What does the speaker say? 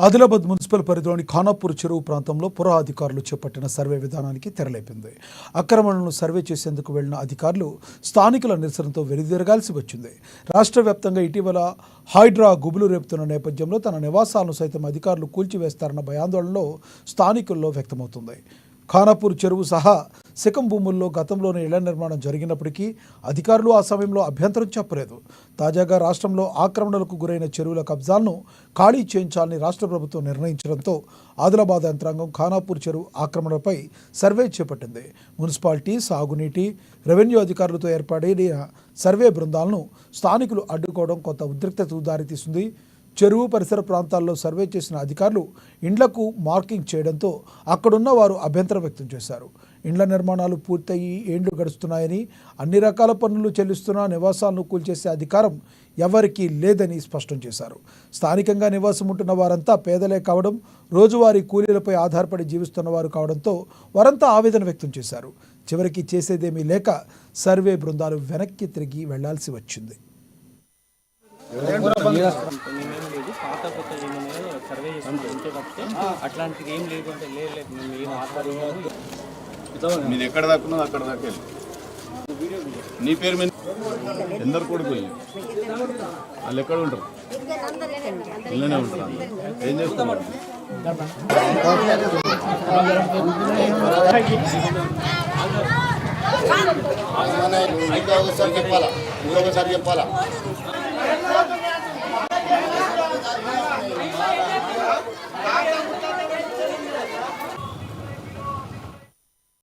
Adilabad municipal పరిధిలోని ఖానాపూర్ చెరువు ప్రాంతంలో పుర అధికారులు చేపట్టిన సర్వే విధానానికి తెరలేపింది. అక్రమణలను సర్వే చేసేందుకు వెళ్లిన అధికారులు స్థానికుల నిరసనతో వెనుదిరగాల్సి వచ్చింది. రాష్ట్ర వ్యాప్తంగా ఇటీవల హైడ్రా గుబులు రేపుతున్న నేపథ్యంలో తన నివాసాలను సైతం అధికారులు కూల్చివేస్తారన్న భయాందోళనలో స్థానికుల్లో వ్యక్తమవుతుంది. ఖానాపూర్ చెరువు సహా శకం భూముల్లో గతంలోనే ఇళ్ల నిర్మాణం జరిగినప్పటికీ అధికారులు ఆ సమయంలో అభ్యంతరం చెప్పలేదు. తాజాగా రాష్ట్రంలో ఆక్రమణలకు గురైన చెరువుల కబ్జాలను ఖాళీ చేయించాలని రాష్ట్ర ప్రభుత్వం నిర్ణయించడంతో ఆదిలాబాద్ యంత్రాంగం ఖానాపూర్ చెరువు ఆక్రమణపై సర్వే చేపట్టింది. మున్సిపాలిటీ, సాగునీటి, రెవెన్యూ అధికారులతో ఏర్పడిన సర్వే బృందాలను స్థానికులు అడ్డుకోవడం కొంత ఉద్రిక్తతకు దారితీస్తుంది. చెరువు పరిసర ప్రాంతాల్లో సర్వే చేసిన అధికారులు ఇండ్లకు మార్కింగ్ చేయడంతో అక్కడున్న వారు అభ్యంతరం వ్యక్తం చేశారు. ఇండ్ల నిర్మాణాలు పూర్తయి ఏండ్లు గడుస్తున్నాయని, అన్ని రకాల పన్నులు చెల్లిస్తున్నా నివాసాలను కూల్చేసే అధికారం ఎవరికీ లేదని స్పష్టం చేశారు. స్థానికంగా నివాసం ఉంటున్న వారంతా పేదలే కావడం, రోజువారీ కూలీలపై ఆధారపడి జీవిస్తున్న వారు కావడంతో వారంతా ఆవేదన వ్యక్తం చేశారు. చివరికి చేసేదేమీ లేక సర్వే బృందాలు వెనక్కి తిరిగి వెళ్లాల్సి వచ్చింది. పాత కొత్త సర్వే చేసుకుంటే తప్పితే అట్లాంటిది ఏం లేదు అంటే లేదు. మేము ఏం ఆధారం మీరు ఎక్కడ దాక్కున్నది అక్కడ దాకా నీ పేరు మీద ఎందరు కొడుకు వాళ్ళు ఎక్కడ ఉంటారు? ఇళ్ళనే ఉంటారు. ఏం చేస్తున్నారు? చెప్పాలా